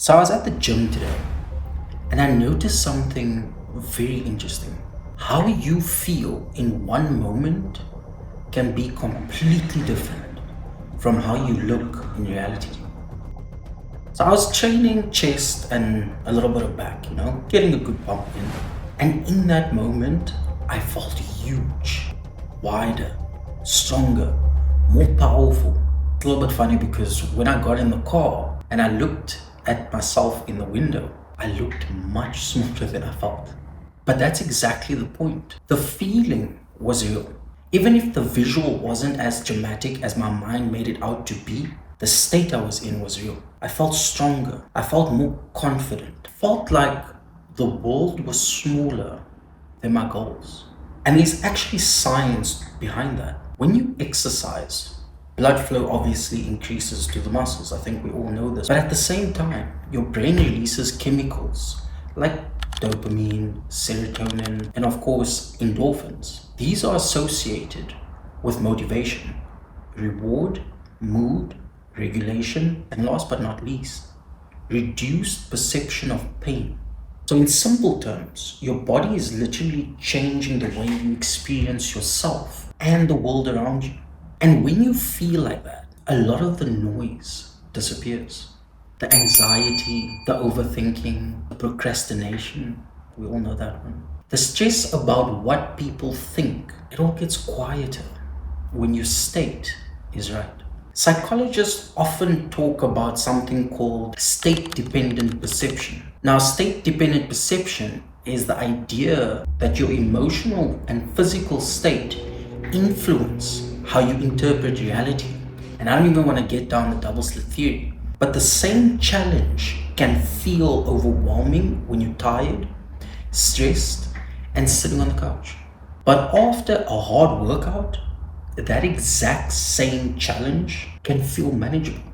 So I was at the gym today and I noticed something very interesting. How you feel in one moment can be completely different from how you look in reality. So I was training chest and a little bit of back, getting a good pump in. And in that moment, I felt huge, wider, stronger, more powerful. It's a little bit funny because when I got in the car and I looked at myself in the window, I looked much smaller than I felt. But that's exactly the point. The feeling was real. Even if the visual wasn't as dramatic as my mind made it out to be, the state I was in was real. I felt stronger. I felt more confident. Felt like the world was smaller than my goals. And there's actually science behind that. When you exercise, blood flow obviously increases to the muscles. I think we all know this. But at the same time, your brain releases chemicals like dopamine, serotonin, and of course, endorphins. These are associated with motivation, reward, mood, regulation, and last but not least, reduced perception of pain. So, in simple terms, your body is literally changing the way you experience yourself and the world around you. And when you feel like that, a lot of the noise disappears. The anxiety, the overthinking, the procrastination, we all know that one. The stress about what people think, it all gets quieter when your state is right. Psychologists often talk about something called state dependent perception. Now, state dependent perception is the idea that your emotional and physical state influence how you interpret reality. And I don't even want to get down the double slit theory, but the same challenge can feel overwhelming when you're tired, stressed, and sitting on the couch. But after a hard workout, that exact same challenge can feel manageable.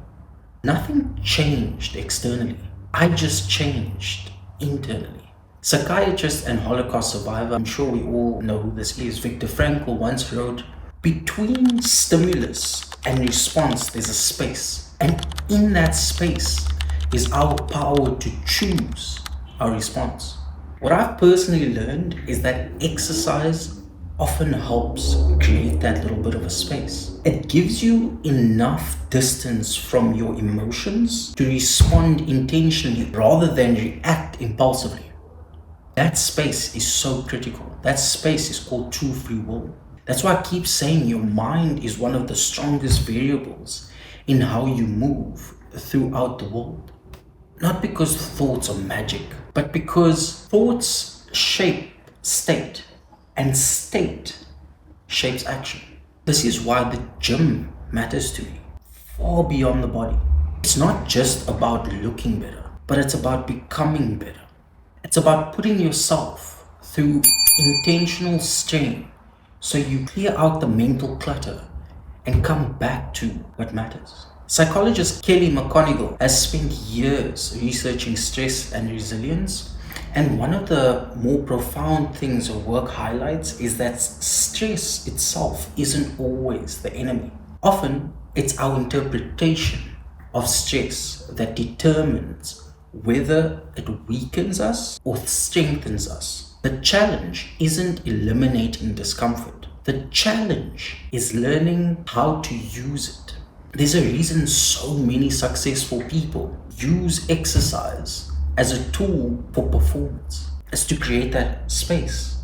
Nothing changed externally. I just changed internally. Psychiatrist and Holocaust survivor, I'm sure we all know who this is, Viktor Frankl once wrote, between stimulus and response, there's a space. And in that space is our power to choose our response. What I've personally learned is that exercise often helps create that little bit of a space. It gives you enough distance from your emotions to respond intentionally rather than react impulsively. That space is so critical. That space is called true free will. That's why I keep saying your mind is one of the strongest variables in how you move throughout the world. Not because thoughts are magic, but because thoughts shape state and state shapes action. This is why the gym matters to me, far beyond the body. It's not just about looking better, but it's about becoming better. It's about putting yourself through intentional strain so you clear out the mental clutter and come back to what matters. Psychologist Kelly McConigal has spent years researching stress and resilience. And one of the more profound things her work highlights is that stress itself isn't always the enemy. Often, it's our interpretation of stress that determines whether it weakens us or strengthens us. The challenge isn't eliminating discomfort. The challenge is learning how to use it. There's a reason so many successful people use exercise as a tool for performance, is to create that space.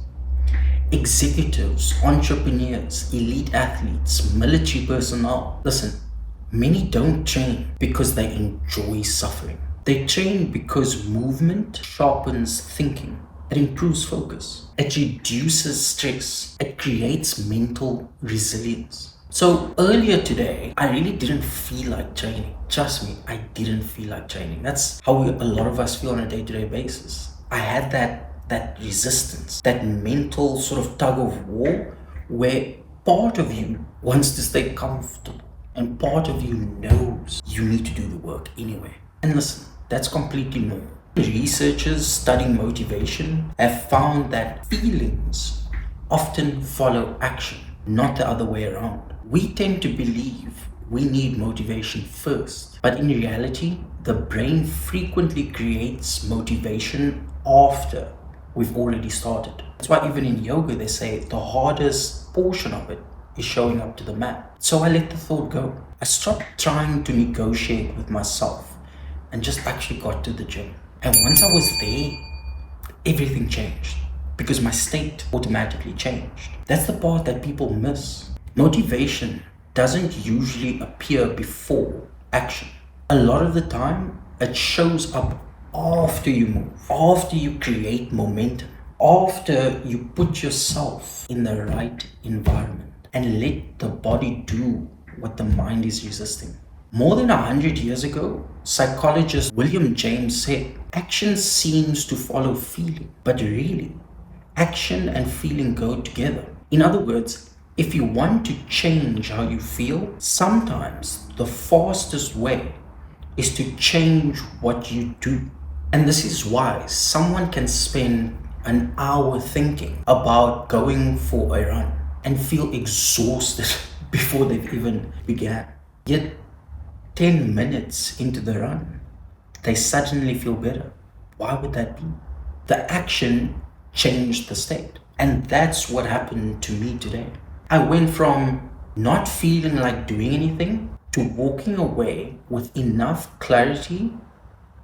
Executives, entrepreneurs, elite athletes, military personnel. Listen, many don't train because they enjoy suffering. They train because movement sharpens thinking. It improves focus. It reduces stress. It creates mental resilience. So earlier today, I really didn't feel like training. Trust me, I didn't feel like training. That's how a lot of us feel on a day-to-day basis. I had that resistance, that mental sort of tug of war where part of you wants to stay comfortable and part of you knows you need to do the work anyway. And listen, that's completely normal. Researchers studying motivation have found that feelings often follow action, not the other way around. We tend to believe we need motivation first, but in reality, the brain frequently creates motivation after we've already started. That's why even in yoga they say the hardest portion of it is showing up to the mat. So I let the thought go. I stopped trying to negotiate with myself and just actually got to the gym. And once I was there, everything changed because my state automatically changed. That's the part that people miss. Motivation doesn't usually appear before action. A lot of the time, it shows up after you move, after you create momentum, after you put yourself in the right environment and let the body do what the mind is resisting. More than 100 years ago, psychologist William James said, action seems to follow feeling, but really, action and feeling go together. In other words, if you want to change how you feel, sometimes the fastest way is to change what you do. And this is why someone can spend an hour thinking about going for a run and feel exhausted before they've even began. Yet 10 minutes into the run, they suddenly feel better. Why would that be? The action changed the state. And that's what happened to me today. I went from not feeling like doing anything to walking away with enough clarity,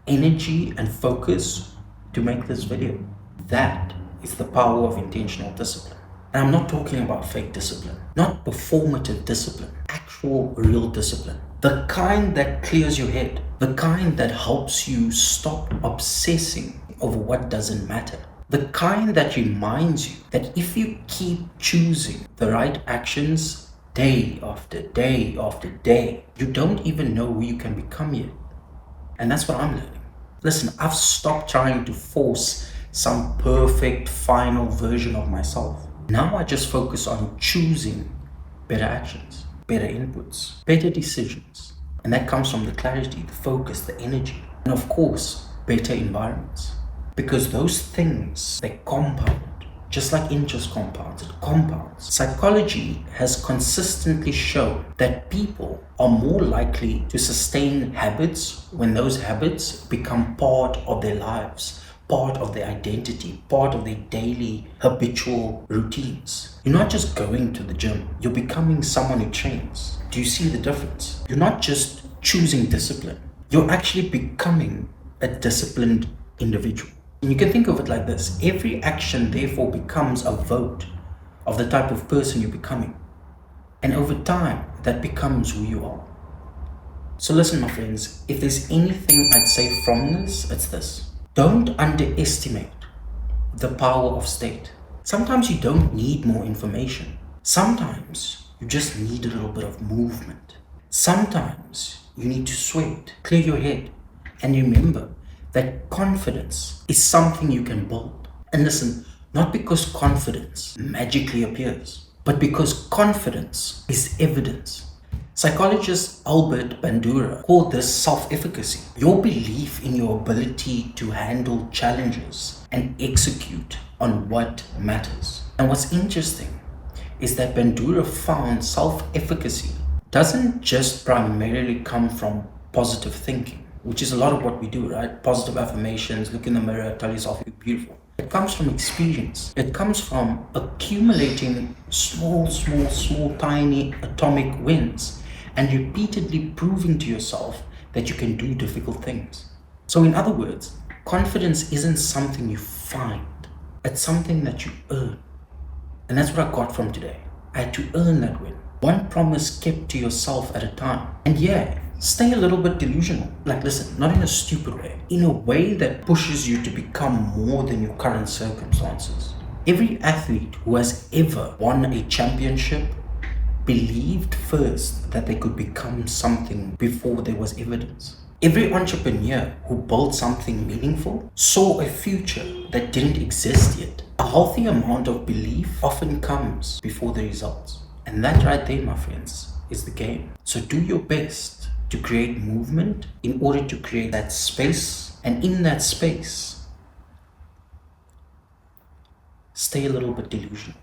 energy, and focus to make this video. That is the power of intentional discipline. And I'm not talking about fake discipline, not performative discipline, actual real discipline. The kind that clears your head, the kind that helps you stop obsessing over what doesn't matter. The kind that reminds you that if you keep choosing the right actions day after day after day, you don't even know who you can become yet. And that's what I'm learning. Listen, I've stopped trying to force some perfect final version of myself. Now I just focus on choosing better actions, better inputs, better decisions. And that comes from the clarity, the focus, the energy, and of course, better environments. Because those things, they compound. Just like interest compounds, it compounds. Psychology has consistently shown that people are more likely to sustain habits when those habits become part of their lives, part of their identity, part of their daily habitual routines. You're not just going to the gym, you're becoming someone who trains. Do you see the difference? You're not just choosing discipline, you're actually becoming a disciplined individual. And you can think of it like this. Every action therefore becomes a vote of the type of person you're becoming. And over time, that becomes who you are. So listen, my friends, if there's anything I'd say from this, it's this. Don't underestimate the power of state. Sometimes you don't need more information. Sometimes you just need a little bit of movement. Sometimes you need to sweat, clear your head, and remember that confidence is something you can build. And listen, not because confidence magically appears, but because confidence is evidence. Psychologist Albert Bandura called this self-efficacy, your belief in your ability to handle challenges and execute on what matters. And what's interesting is that Bandura found self-efficacy doesn't just primarily come from positive thinking, which is a lot of what we do, right? Positive affirmations, look in the mirror, tell yourself you're beautiful. It comes from experience. It comes from accumulating small, tiny atomic wins and repeatedly proving to yourself that you can do difficult things. So in other words, confidence isn't something you find. It's something that you earn. And that's what I got from today. I had to earn that win. One promise kept to yourself at a time. And yeah, stay a little bit delusional. Like listen, not in a stupid way. In a way that pushes you to become more than your current circumstances. Every athlete who has ever won a championship believed first that they could become something before there was evidence. Every entrepreneur who built something meaningful saw a future that didn't exist yet. A healthy amount of belief often comes before the results. And that right there, my friends, is the game. So do your best to create movement in order to create that space. And in that space, stay a little bit delusional.